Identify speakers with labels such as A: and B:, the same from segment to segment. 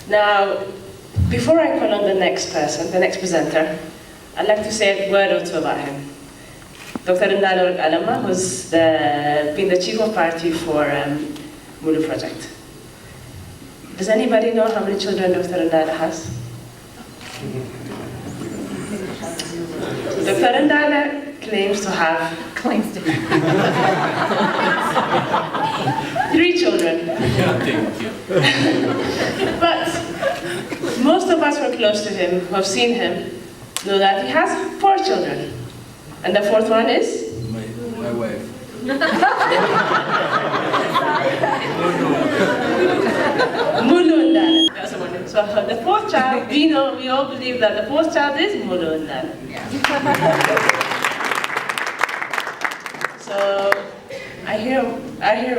A: Now, before I call on the next person, the next presenter, I'd like to say a word or two about him. Dr. Endale Workalemahu, who's been the chief of party for MULU project. Does anybody know how many children Dr. Endale has? Dr. Endale claims to have 3 children.
B: Thank you.
A: But most of us who are close to him, who have seen him, know that he has 4 children. And the 4th one is?
B: My wife.
A: MULU Endale. So the 4th child, we all believe that the 4th child is MULU Endale. So I hear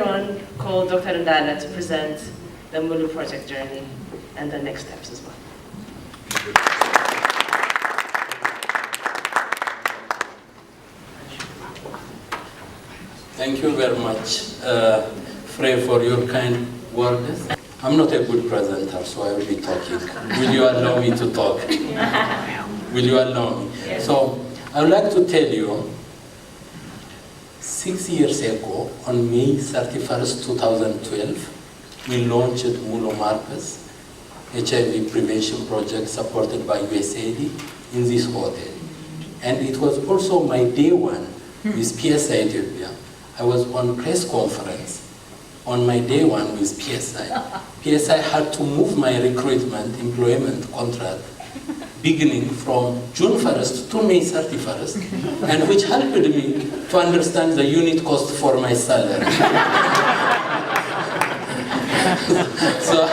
A: one call Dr. Endale to present the MULU project journey and the next steps as well.
B: Thank you very much, Frey, for your kind words. I'm not a good presenter, so I will be talking. Will you allow me to talk? Will you allow me?
A: Yes.
B: So, I would like to tell you, 6 years ago, on May 31st, 2012, we launched MULU Marcus, HIV prevention project supported by USAID in this hotel. And it was also my day one with PSI Ethiopia. I was on press conference on my day one with PSI. PSI had to move my employment contract beginning from June 1st to May 31st, and which helped me to understand the unit cost for my salary. So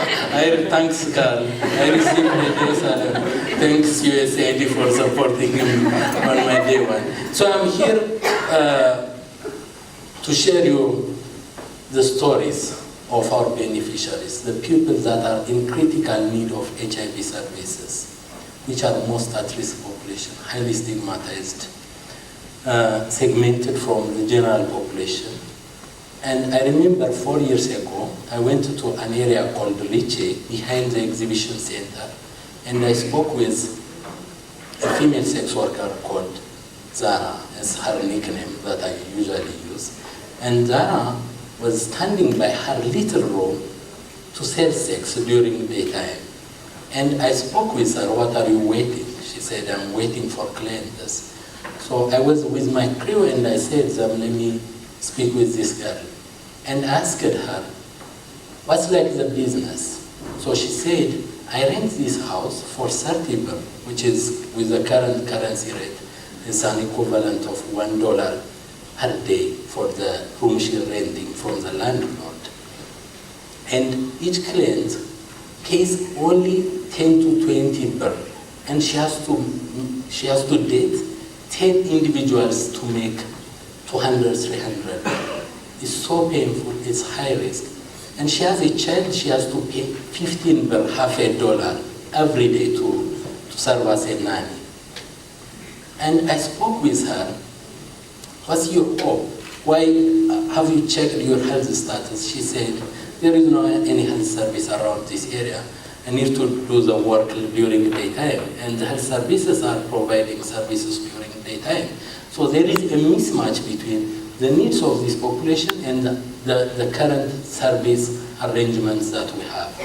B: thanks Carl, I received my day salary. Thanks USAID for supporting me on my day one. So I'm here to share you the stories of our beneficiaries, the people that are in critical need of HIV services, which are most at-risk population, highly stigmatized, segmented from the general population. And I remember 4 years ago, I went to an area called Riche, behind the exhibition center, and I spoke with a female sex worker called Zara, as her nickname that I usually use. And Zara was standing by her little room to sell sex during daytime. And I spoke with her, what are you waiting? She said, I'm waiting for clients. So I was with my crew and I said, let me speak with this girl. And asked her, what's like the business? So she said, I rent this house for 30 birr, which is, with the current currency rate, is an equivalent of $1 per day for the room she renting from the landlord. And each client pays only 10 to 20 birr, and she has to date 10 individuals to make 200, 300 birr. It's so painful, it's high risk. And she has a child, she has to pay 15 birr, half a dollar, every day to serve as a nanny. And I spoke with her, what's your hope? Why have you checked your health status? She said, there is no any health service around this area. I need to do the work during daytime, and the health services are providing services during daytime. So there is a mismatch between the needs of this population and the current service arrangements that we have.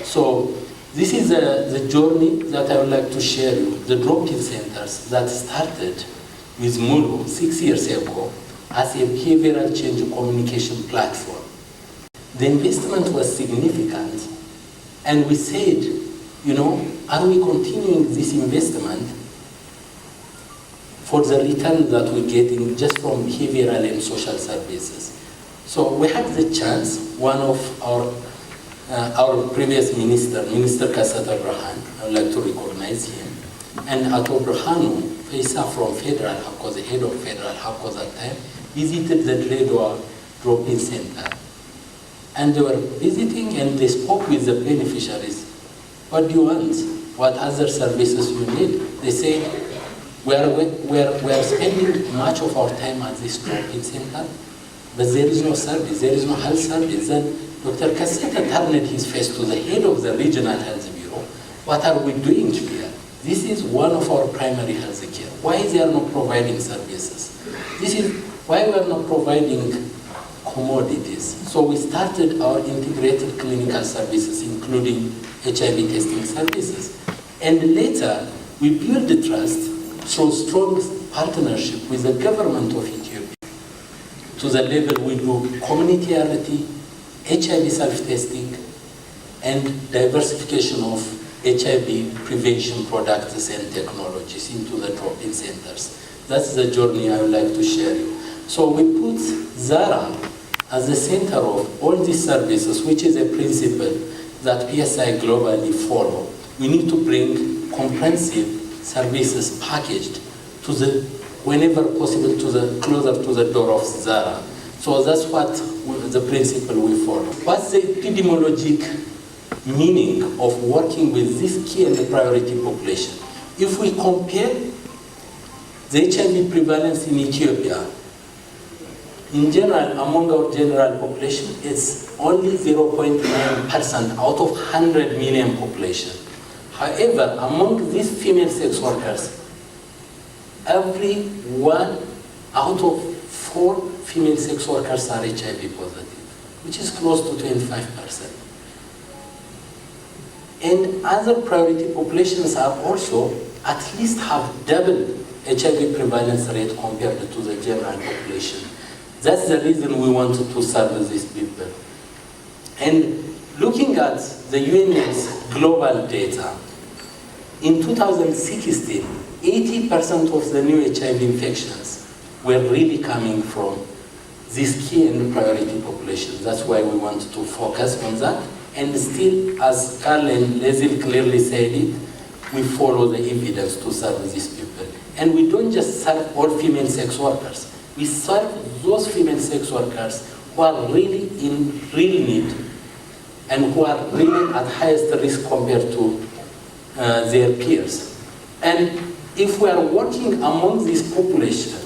B: So this is the journey that I would like to share you, the drop-in centers that started with MULU 6 years ago as a behavioral change communication platform. The investment was significant, and we said, are we continuing this investment for the return that we're getting just from behavioral and social services? So we had the chance, one of our previous minister Kasat Abrahan, I would like to recognize him, and Ato Brahanu Faisa from Federal HAPCO, the head of Federal HAPCO at that time, visited the Dredwa drop-in center. And they were visiting and they spoke with the beneficiaries. What do you want? What other services you need? They said, we are spending much of our time at this drop-in center, but there is no service, there is no health service. Then Dr. Kaseta turned his face to the head of the regional health bureau What are we doing here? This is one of our primary health care. Why they are not providing services? This is why we are not providing commodities. So we started our integrated clinical services, including HIV testing services. And later, we built the trust through strong partnership with the government of Ethiopia. To the level we do community RT, HIV self-testing, and diversification of HIV prevention products and technologies into the drop-in centers. That's the journey I would like to share you. So we put Zara as the center of all these services, which is a principle that PSI globally follow. We need to bring comprehensive services packaged to the, whenever possible, to the closer to the door of Zara. So that's what the principle we follow. What's the epidemiologic meaning of working with this key and the priority population? If we compare the HIV prevalence in Ethiopia, in general, among our general population, it's only 0.9% out of 100 million population. However, among these female sex workers, every 1 out of 4 female sex workers are HIV positive, which is close to 25%. And other priority populations are also at least have double HIV prevalence rate compared to the general population. That's the reason we wanted to serve these people. And looking at the UNAIDS global data, in 2016, 80% of the new HIV infections were really coming from this key and priority population. That's why we wanted to focus on that. And still, as Carl and Leslie clearly said it, we follow the evidence to serve these people. And we don't just serve all female sex workers. We serve those female sex workers who are really in real need and who are really at highest risk compared to their peers. And if we are working among this population,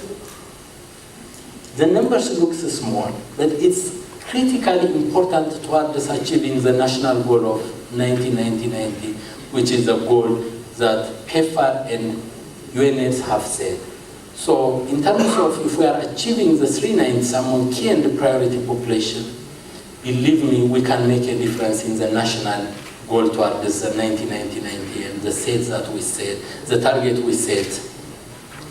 B: the numbers look small, but it's critically important towards achieving the national goal of 1990, which is the goal that PEPFAR and UNAIDS have set. So in terms of if we are achieving the 3 nines among key and priority population, believe me, we can make a difference in the national goal towards the 1990 and the sets that we set, the target we set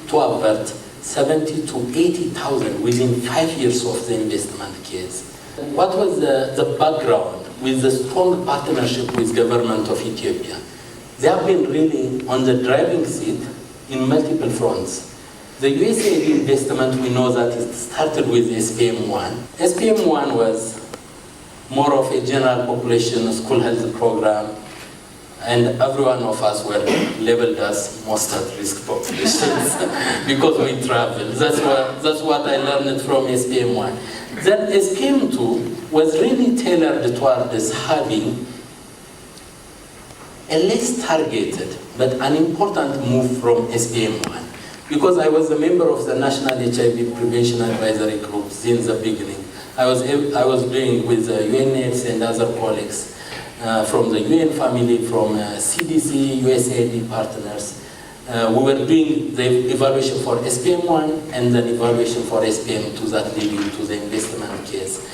B: to avert 70 to 80,000 within 5 years of the investment case. What was the background with the strong partnership with government of Ethiopia? They have been really on the driving seat in multiple fronts. The USAID investment, we know that it started with SPM1. SPM1 was more of a general population school health program, and every one of us were labeled as most at-risk populations because we travel. That's what I learned from SPM1. Then SPM2 was really tailored towards having a less targeted but an important move from SPM1. Because I was a member of the National HIV Prevention Advisory Group since the beginning. I was doing with UNAIDS and other colleagues from the UN family, from CDC, USAID partners. We were doing the evaluation for SPM1 and then evaluation for SPM2 that leading to the investment case.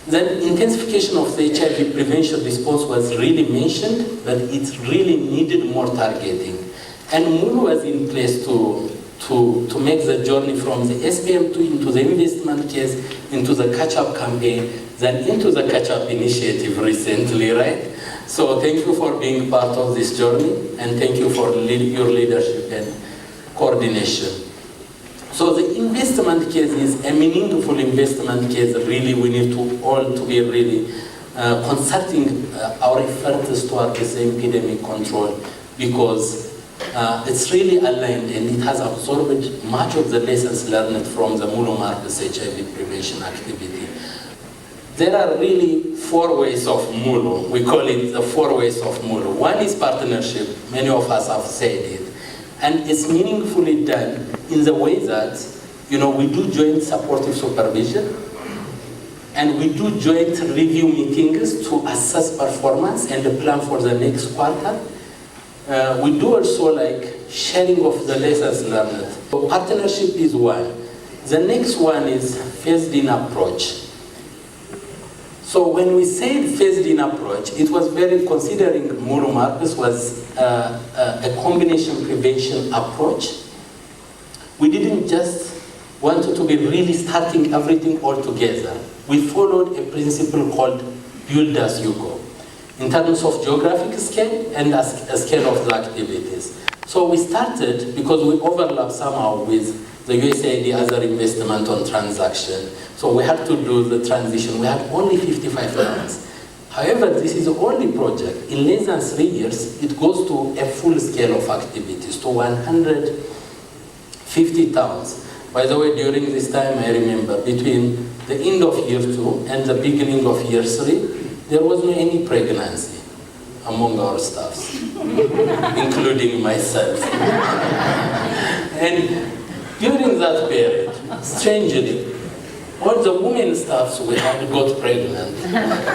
B: Then intensification of the HIV prevention response was really mentioned, but it really needed more targeting. And MULU was in place to make the journey from the SPM2 into the investment case, into the catch-up campaign, then into the catch-up initiative recently, right? So thank you for being part of this journey, and thank you for your leadership and coordination. So the investment case is a meaningful investment case. Really, we need to all to be really concerting our efforts towards the epidemic control, because it's really aligned and it has absorbed much of the lessons learned from the MULU Marcus HIV prevention activity. There are really 4 ways of MULU. We call it the 4 ways of MULU. One is partnership. Many of us have said it. And it's meaningfully done in the way that, we do joint supportive supervision, and we do joint review meetings to assess performance and plan for the next quarter. We do also like sharing of the lessons learned. So partnership is one. The next one is phased-in approach. So when we said phased-in approach, it was very, considering MULU Marcus was a combination prevention approach. We didn't just want to be really starting everything all together. We followed a principle called build as you go, in terms of geographic scale and a scale of the activities. So we started, because we overlap somehow with the USAID other investment on transaction, so we had to do the transition. We had only 55 towns. However, this is the only project. In less than 3 years, it goes to a full scale of activities, to 150 towns. By the way, during this time, I remember, between the end of year 2 and the beginning of year 3, there was no any pregnancy among our staffs, including myself. And during that period, strangely, all the women staffs we had got pregnant.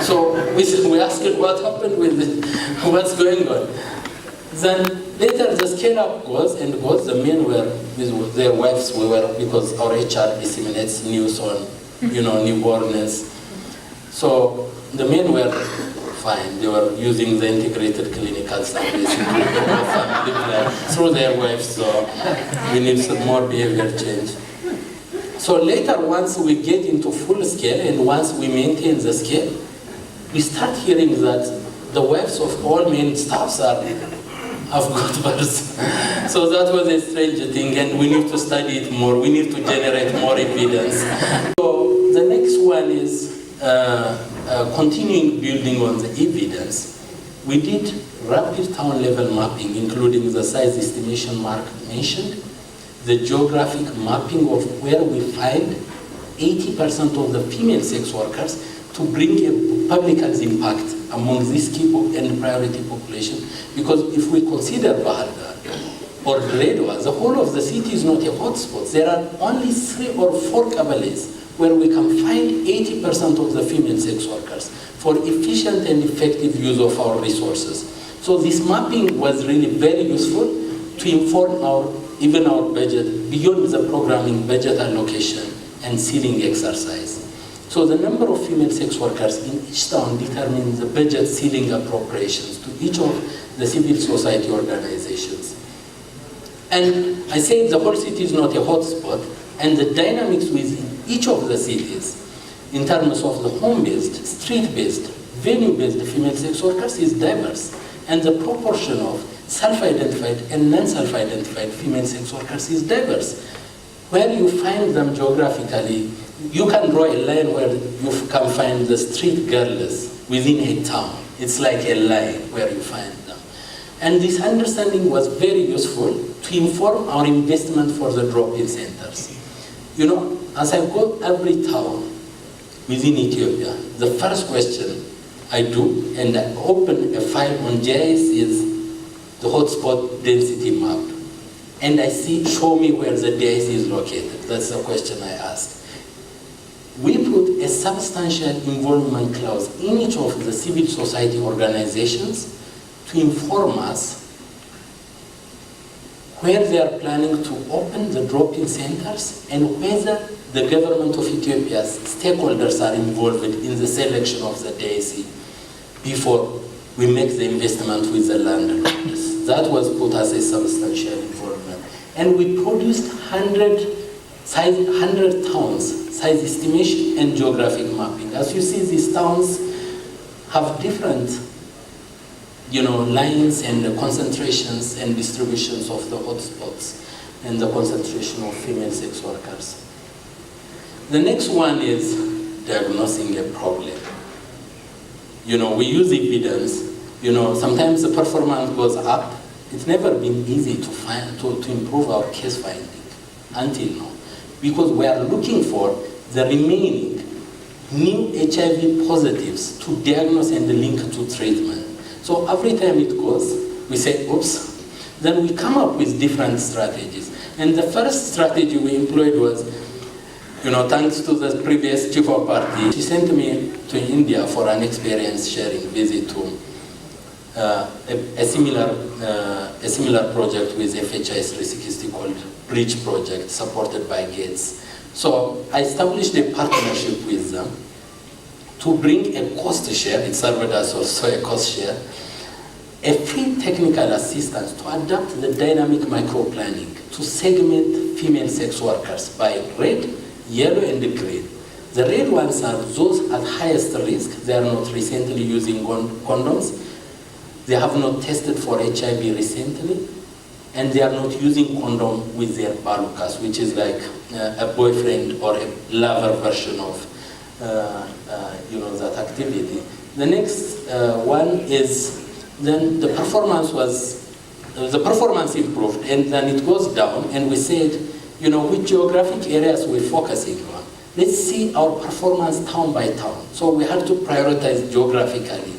B: So we asked what happened with it, what's going on. Then later the scale up goes and goes. The men were with their wives. We were, because our HR disseminates news on, newbornness. So the men were fine. They were using the integrated clinical service family plan through their wives. So we need some more behavior change. So later, once we get into full scale and once we maintain the scale, we start hearing that the wives of all men staffs have got births. So that was a strange thing, and we need to study it more. We need to generate more evidence. So the next one is continuing building on the evidence. We did rapid town level mapping, including the size estimation Mark mentioned, the geographic mapping of where we find 80% of the female sex workers to bring a public health impact among these key and priority population. Because if we consider Baharda or Redwa, the whole of the city is not a hotspot. There are only 3 or 4 kabalés where we can find 80% of the female sex workers for efficient and effective use of our resources. So this mapping was really very useful to inform even our budget beyond the programming budget allocation and ceiling exercise. So the number of female sex workers in each town determines the budget ceiling appropriations to each of the civil society organizations. And I say the whole city is not a hotspot, and the dynamics within each of the cities in terms of the home-based, street-based, venue-based female sex workers is diverse, and the proportion of self-identified and non-self-identified female sex workers is diverse. Where you find them geographically, you can draw a line where you can find the street girls within a town. It's like a line where you find them. And this understanding was very useful to inform our investment for the drop-in centers. As I go every town within Ethiopia, the first question I do, and I open a file on GIS, is the hotspot density map. And I see, show me where the DIC is located. That's the question I ask. We put a substantial involvement clause in each of the civil society organizations to inform us where they are planning to open the drop-in centers and whether the government of Ethiopia's stakeholders are involved in the selection of the DIC before we make the investment with the landlords. That was put as a substantial involvement. And we produced 100 towns, size estimation and geographic mapping. As you see, these towns have different lines and concentrations and distributions of the hotspots and the concentration of female sex workers. The next one is diagnosing a problem. We use evidence. Sometimes the performance goes up. It's never been easy to improve our case finding until now, because we are looking for the remaining new HIV positives to diagnose and link to treatment. So every time it goes, we say, oops. Then we come up with different strategies. And the first strategy we employed was, thanks to the previous chief of party, she sent me to India for an experience sharing visit to a similar project with FHIS 360 called Bridge Project, supported by Gates. So I established a partnership with them to bring a cost share. It served as also a cost share, a free technical assistance to adapt the dynamic microplanning to segment female sex workers by red, yellow, and green. The red ones are those at highest risk. They are not recently using condoms. They have not tested for HIV recently, and they are not using condom with their balukas, which is like a boyfriend or a lover version of that activity. The next one is, then the performance improved, and then it goes down, and we said, which geographic areas we're focusing on. Let's see our performance town by town. So we had to prioritize geographically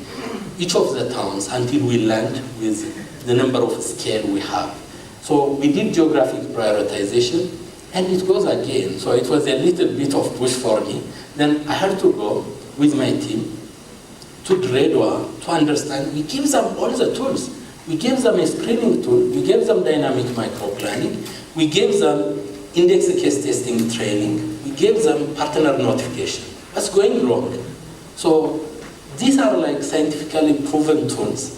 B: each of the towns until we land with the number of scale we have. So we did geographic prioritization, and it goes again. So it was a little bit of push for me. Then I had to go with my team to Dredwa to understand. We give them all the tools. We gave them a screening tool. We gave them dynamic microplanning. We gave them index case testing training. We gave them partner notification. What's going wrong? So these are like scientifically proven tools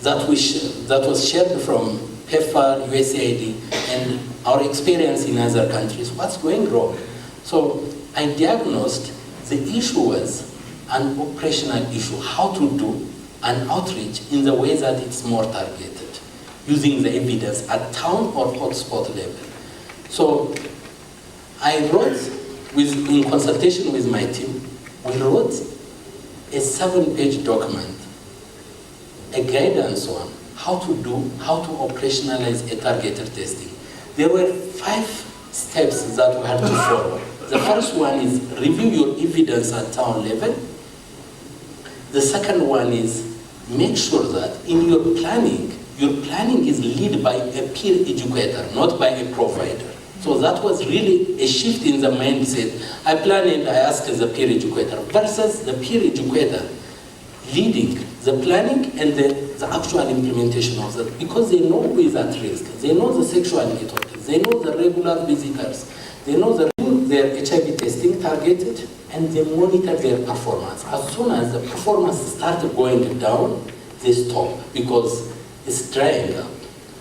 B: that was shared from PEPFAR, USAID, and our experience in other countries. What's going wrong? So I diagnosed the issue was an operational issue, how to do an outreach in the way that it's more targeted, using the evidence at town or hotspot level. So I wrote, in consultation with my team, we wrote a 7-page document, a guidance on how to operationalize a targeted testing. There were 5 steps that we had to follow. The first one is review your evidence at town level. The second one is make sure that in your planning is led by a peer educator, not by a provider. So that was really a shift in the mindset. I plan and I ask the peer educator versus the peer educator leading the planning and the actual implementation of that, because they know who is at risk. They know the sexual networks. They know the regular visitors. They know their HIV testing targeted, and they monitor their performance. As soon as the performance started going down, they stop because it's drying up.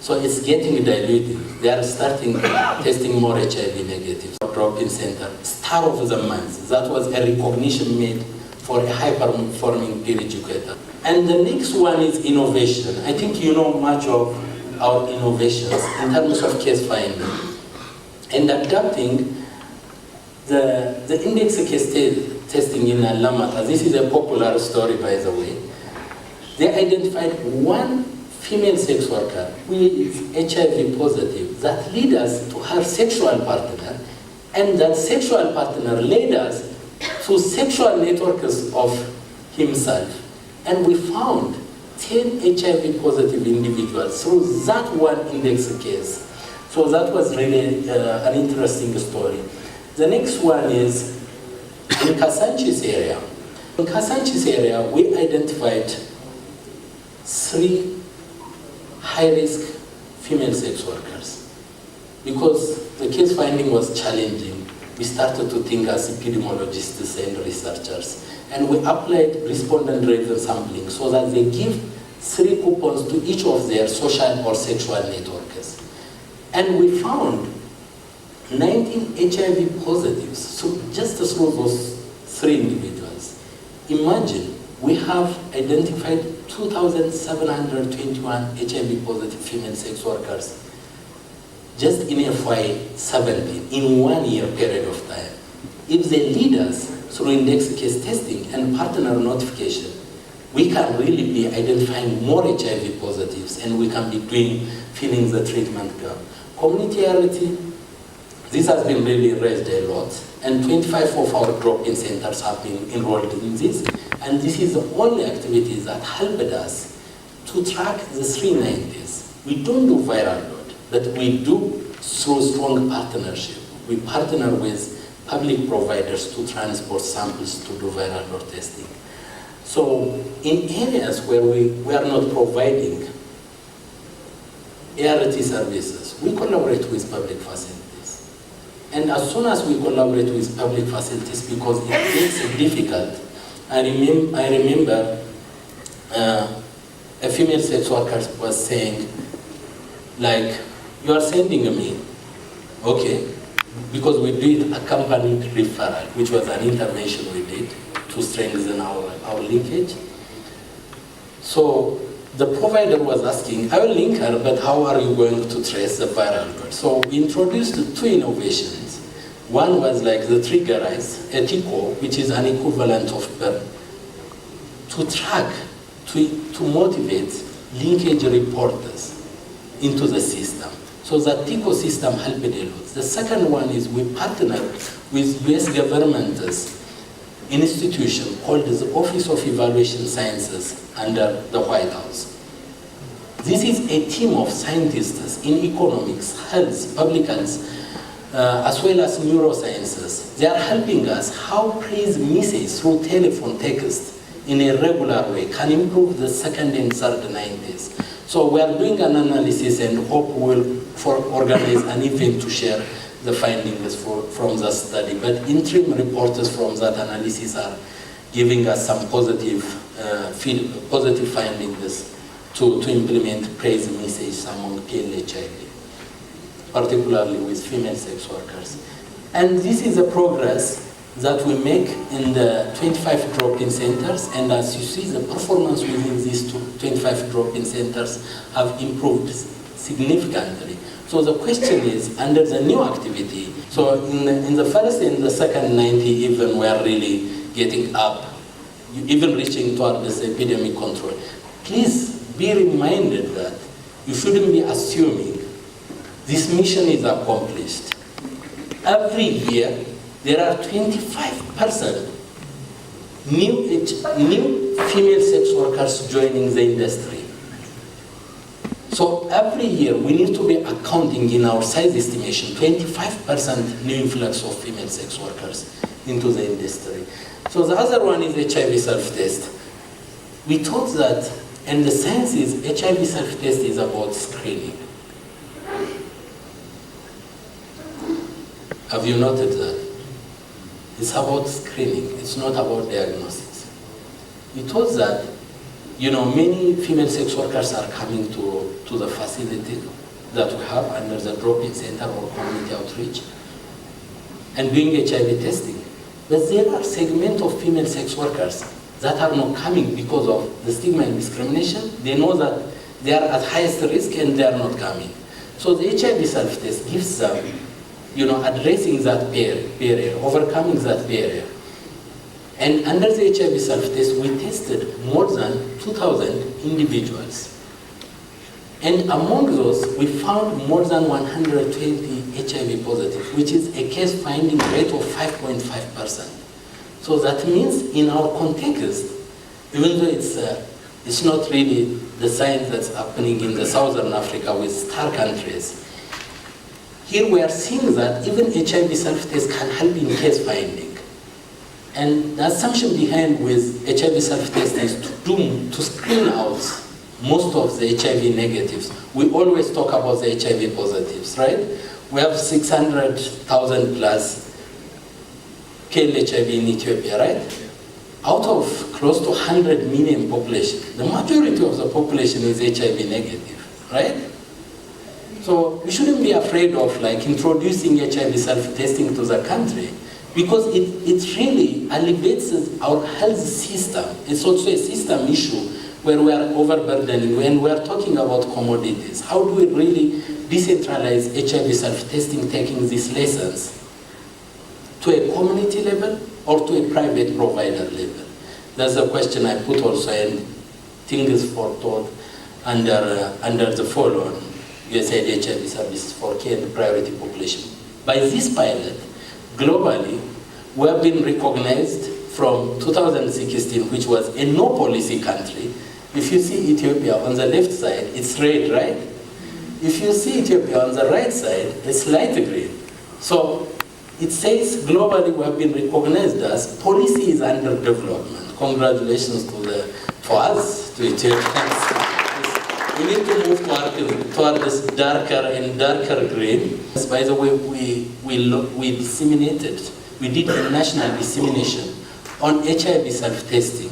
B: So it's getting diluted. They are starting testing more HIV negative. Drop-in center, star of the month. That was a recognition made for a high-performing peer educator. And the next one is innovation. I think you know much of our innovations in terms of case finding and adapting the index case testing in Alamata. This is a popular story, by the way. They identified one female sex worker who is HIV positive that led us to her sexual partner, and that sexual partner led us to sexual networks of himself. And we found 10 HIV positive individuals through that one index case. So that was really an interesting story. The next one is in Kasanchis area. In Kasanchis area, we identified 3 high-risk female sex workers. Because the case finding was challenging, we started to think as epidemiologists and researchers. And we applied respondent-driven sampling so that they give 3 coupons to each of their social or sexual networks. And we found 19 HIV positives, so just through those 3 individuals. Imagine, we have identified 2,721 HIV positive female sex workers just in FY17, in 1 year period of time. If they lead us through index case testing and partner notification, we can really be identifying more HIV positives, and we can be filling the treatment gap. Community, this has been really raised a lot, and 25 of our drop-in centers have been enrolled in this, and this is the only activity that helped us to track the 390s. We don't do viral load, but we do through strong partnership. We partner with public providers to transport samples to do viral load testing. So in areas where we are not providing ART services, we collaborate with public facilities. And as soon as we collaborate with public facilities, because it makes it difficult, I remember a female sex worker was saying, like, you are sending me, okay, because we did accompanied referral, which was an intervention we did to strengthen our linkage. So the provider was asking, I will link her, but how are you going to trace the viral load? So we introduced two innovations. One was like the triggerize, a TICO, which is an equivalent of burn, to track, to motivate linkage reporters into the system. So that TICO system helped a lot. The second one is we partnered with US government's institution called the Office of Evaluation Sciences under the White House. This is a team of scientists in economics, health, public health, as well as neurosciences. They are helping us how praise message through telephone text in a regular way can improve the second and third 90s. So we are doing an analysis and hope we'll organize an event to share the findings from the study. But interim reports from that analysis are giving us some positive findings to implement praise messages among PLHIV, particularly with female sex workers. And this is a progress that we make in the 25 drop-in centers, and as you see, the performance within these 25 drop-in centers have improved significantly. So the question is, under the new activity, so in the first and the second 90, even we are really getting up, even reaching toward this epidemic control. Please be reminded that you shouldn't be assuming this mission is accomplished. Every year, there are 25% new female sex workers joining the industry. So every year we need to be accounting in our size estimation 25% new influx of female sex workers into the industry. So the other one is HIV self-test. We thought that, and the science is HIV self-test is about screening. Have you noted that? It's about screening, it's not about diagnosis. We thought that, many female sex workers are coming to the facility that we have under the drop-in center or community outreach and doing HIV testing. But there are segments of female sex workers that are not coming because of the stigma and discrimination. They know that they are at highest risk and they are not coming. So the HIV self-test gives them, addressing that barrier, overcoming that barrier. And under the HIV self-test, we tested more than 2,000 individuals. And among those, we found more than 120 HIV positive, which is a case finding rate of 5.5%. So that means in our context, even though it's not really the science that's happening in the Southern Africa with star countries, here we are seeing that even HIV self-test can help in case finding. And the assumption behind with HIV self-test is to screen out most of the HIV negatives. We always talk about the HIV positives, right? We have 600,000 plus KLHIV in Ethiopia, right? Out of close to 100 million population, the majority of the population is HIV negative, right? So we shouldn't be afraid of introducing HIV self-testing to the country, because it really elevates our health system. It's also a system issue where we are overburdening. When we are talking about commodities, how do we really decentralize HIV self-testing, taking these lessons to a community level or to a private provider level? That's the question I put also, and things forethought under the follow-on USAID HIV services for care and priority population. By this pilot, globally, we have been recognized from 2016, which was a no policy country. If you see Ethiopia on the left side, it's red, right? If you see Ethiopia on the right side, it's light green. So it says globally we have been recognized as policy is under development. congratulations for us, to Ethiopians. We need to move toward this darker and darker green. By the way, we disseminated, we did a national dissemination on HIV self-testing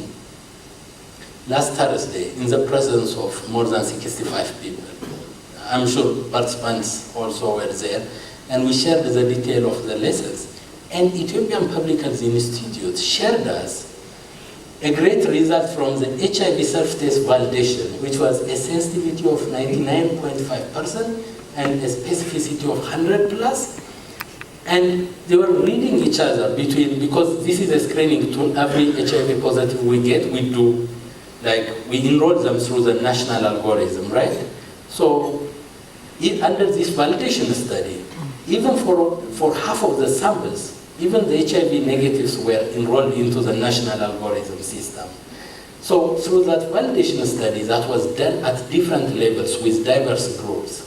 B: last Thursday in the presence of more than 65 people. I'm sure participants also were there, and we shared the detail of the lessons. And Ethiopian Public Health Institute shared us a great result from the HIV self-test validation, which was a sensitivity of 99.5% and a specificity of 100+. And they were reading each other because this is a screening tool. Every HIV positive we get, we enroll them through the national algorithm, right? So under this validation study, even for half of the samples, even the HIV negatives were enrolled into the national algorithm system. So through that validation study that was done at different levels with diverse groups,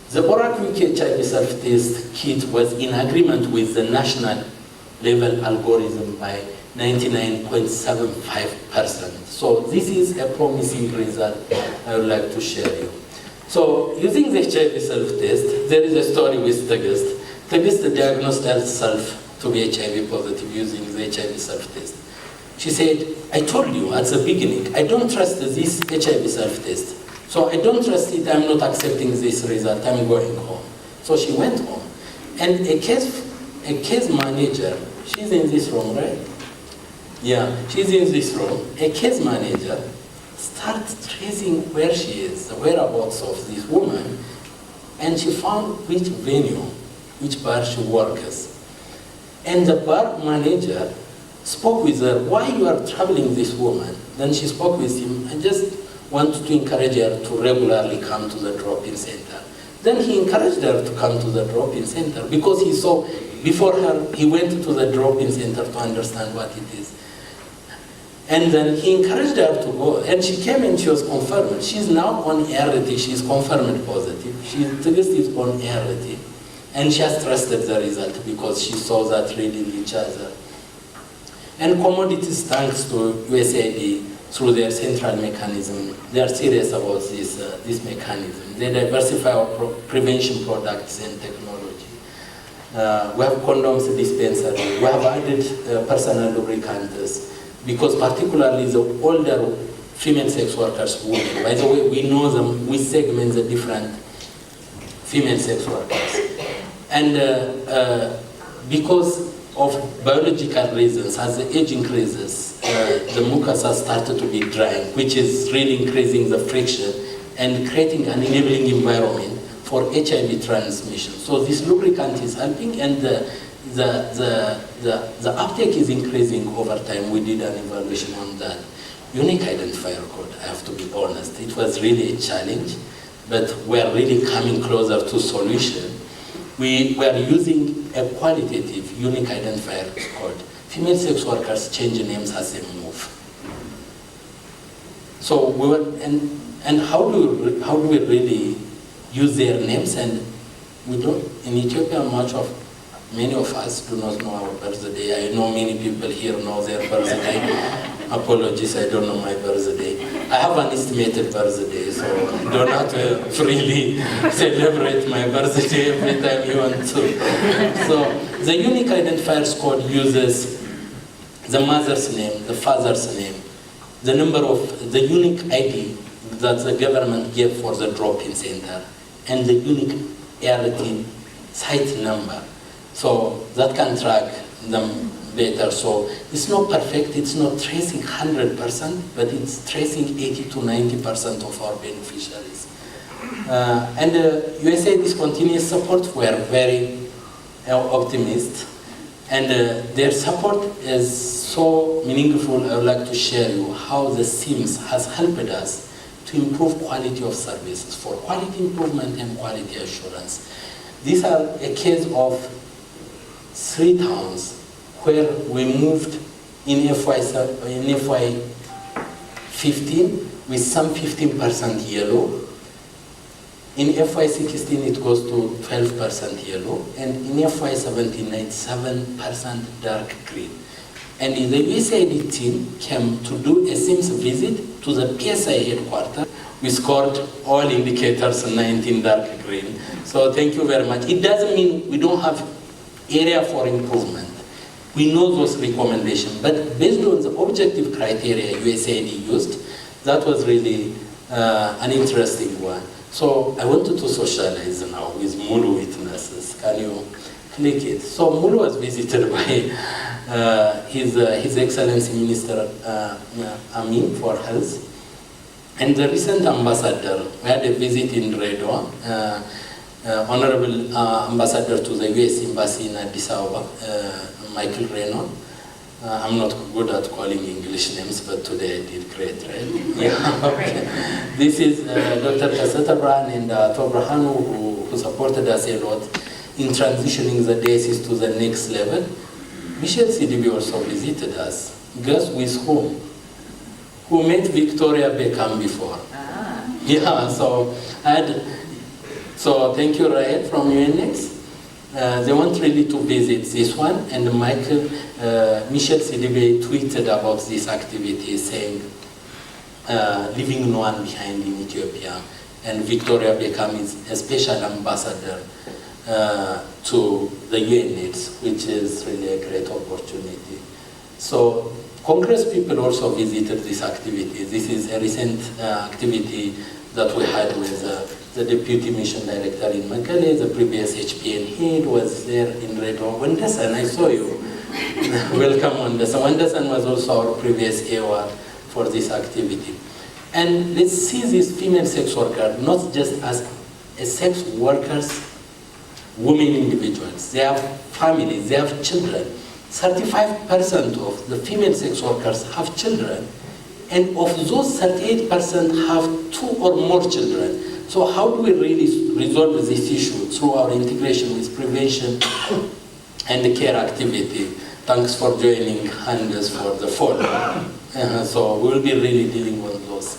B: the oral quick HIV self-test kit was in agreement with the national level algorithm by 99.75%. So this is a promising result I would like to share you. So using the HIV self-test, there is a story with Tegist. Tegist diagnosed herself to be HIV positive using the HIV self-test. She said, I told you at the beginning, I don't trust this HIV self-test. So I don't trust it, I'm not accepting this result, I'm going home. So she went home. And a case manager, she's in this room, right? Yeah, she's in this room. A case manager started tracing where she is, the whereabouts of this woman, and she found which venue, which bar she works. And the bar manager spoke with her, why you are troubling this woman? Then she spoke with him, I just wanted to encourage her to regularly come to the drop-in center. Then he encouraged her to come to the drop-in center because he saw, before her, he went to the drop-in center to understand what it is. And then he encouraged her to go, and she came and she was confirmed. She's now on ART, she's confirmed positive. Tegist is on ART, and she has trusted the result because she saw that reading each other. And commodities, thanks to USAID, through their central mechanism, they are serious about this mechanism. They diversify our prevention products and technology. We have condoms dispensary, we have added personal lubricants, because particularly the older female sex workers, women, by the way, we know them, we segment the different female sex workers. And because of biological reasons, as the age increases, the mucosa started to be drying, which is really increasing the friction and creating an enabling environment for HIV transmission. So this lubricant is helping, and the uptake is increasing over time. We did an evaluation on that. Unique identifier code, I have to be honest, it was really a challenge, but we're really coming closer to solution. We were using a qualitative unique identifier code. Female sex workers change names as they move. So we were, and how do we really use their names? And we don't, in Ethiopia, many of us do not know our birthday. I know many people here know their birthday. Apologies, I don't know my birthday. I have an estimated birthday, so you don't have to freely celebrate my birthday every time you want to. So the unique identifiers code uses the mother's name, the father's name, the number of the unique ID that the government gave for the drop-in center, and the unique ART site number. So that can track them better. So it's not perfect, it's not tracing 100%, but it's tracing 80 to 90% of our beneficiaries. And USAID's continuous support, we are very optimistic. And their support is so meaningful. I would like to share you how the SIMS has helped us to improve quality of services for quality improvement and quality assurance. These are a case of 3 towns where we moved in FY15 with some 15% yellow. In FY16 it goes to 12% yellow, and in FY17 it's 7% dark green. And the USAID team came to do a SIMS visit to the PSI headquarters. We scored all indicators 19 dark green. So thank you very much. It doesn't mean we don't have area for improvement. We know those recommendations, but based on the objective criteria USAID used, that was really an interesting one. So I wanted to socialize now with MULU witnesses. Can you click it? So MULU was visited by His Excellency Minister Amin for Health, and the recent ambassador. We had a visit in Redwa, Honorable Ambassador to the US Embassy in Addis Ababa, Michael Reno. I'm not good at calling English names, but today I did great, right? Yeah, okay. This is Dr. Kaseta Bran and Tobrahanu, who supported us a lot in transitioning the diocese to the next level. Michelle CDB also visited us. Guess with whom? Who met Victoria Beckham before? Yeah, so thank you, Ryan, from UNX. They want really to visit this one, and Michelle CDB tweeted about this activity saying, leaving no one behind in Ethiopia, and Victoria Beckham is a special ambassador to the UNAIDS, which is really a great opportunity. So Congress people also visited this activity. This is a recent activity that we had with the Deputy Mission Director in Mekelle. The previous HPN head was there in Redwa. Wendesan, I saw you. Welcome, Wendesan. Wendesan was also our previous AWAR for this activity. And let's see these female sex workers not just as sex workers, women individuals. They have families, they have children. 35% of the female sex workers have children, and of those 38% have 2 or more children. So how do we really resolve this issue? Through our integration with prevention and care activity. Thanks for joining hands for the fall. So we'll be really dealing with those.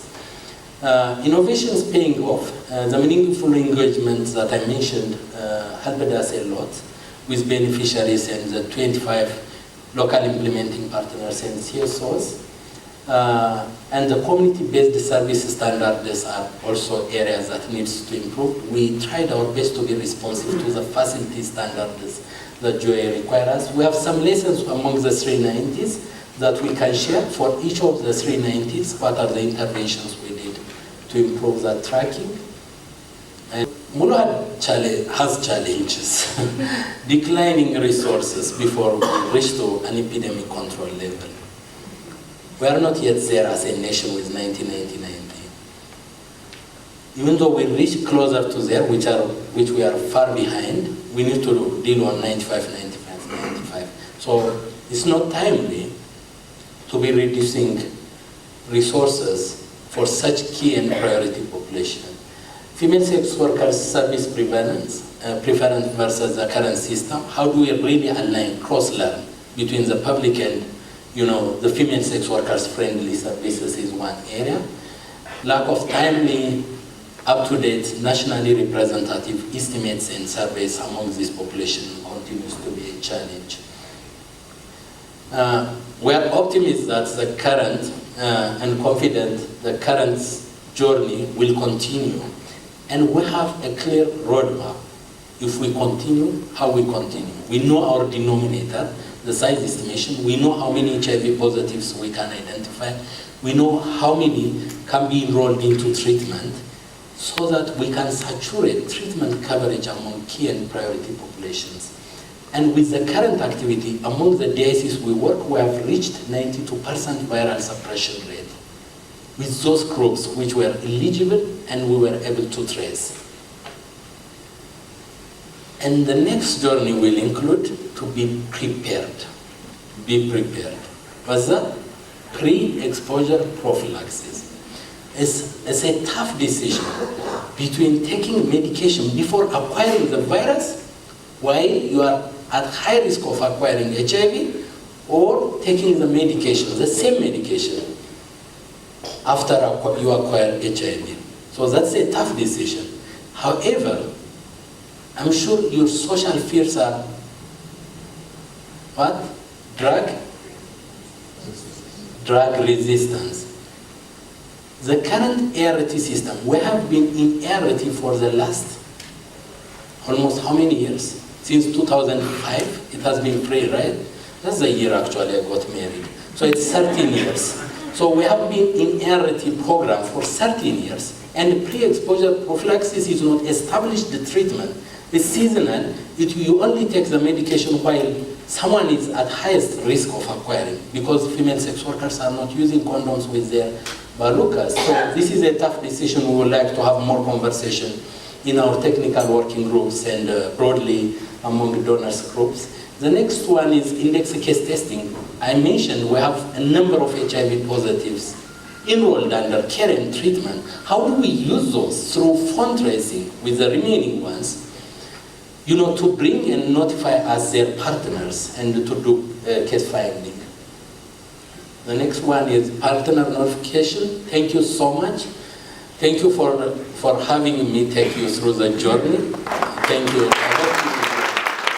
B: Innovation is paying off. The meaningful engagements that I mentioned helped us a lot with beneficiaries and the 25 local implementing partners and CSOs. And the community-based service standards are also areas that needs to improve. We tried our best to be responsive to the facility standards that JOA requires. We have some lessons among the 390s that we can share for each of the 390s. What are the interventions we did to improve that tracking? And MULU has challenges. Declining resources before we reach to an epidemic control level. We are not yet there as a nation with 1990. Even though we reach closer to there, which we are far behind, we need to deal on 95. So it's not timely to be reducing resources for such key and priority population. Female sex workers service preference versus the current system. How do we really align, cross-learn between the public and the female sex workers friendly services is one area. Lack of timely, up-to-date, nationally representative estimates and surveys among this population continues to be a challenge. We are optimistic that the current and confident the current journey will continue, and we have a clear roadmap. If we continue, how we continue. We know our denominator, the size estimation. We know how many HIV positives we can identify. We know how many can be enrolled into treatment so that we can saturate treatment coverage among key and priority populations. And with the current activity, among the diocese we work, we have reached 92% viral suppression rate with those groups which were eligible and we were able to trace. And the next journey will include to be prepared. Be prepared. What's that? Pre-exposure prophylaxis. It's a tough decision between taking medication before acquiring the virus while you are at high risk of acquiring HIV, or taking the medication, the same medication, after you acquire HIV. So that's a tough decision. However, I'm sure your social fears are what? Drug drug resistance. The current ART system, we have been in ART for the last almost how many years? Since 2005, it has been free, right? That's the year actually I got married. So it's 13 years. So we have been in ART program for 13 years. And pre-exposure prophylaxis is not established the treatment. It's seasonal. You only take the medication while someone is at highest risk of acquiring, because female sex workers are not using condoms with their balukas. So this is a tough decision. We would like to have more conversation in our technical working groups and broadly among donors groups. The next one is index case testing. I mentioned we have a number of HIV positives enrolled under care and treatment. How do we use those through fundraising with the remaining ones, to bring and notify us their partners and to do case finding? The next one is partner notification. Thank you so much. Thank you for having me take you through the journey. Thank you.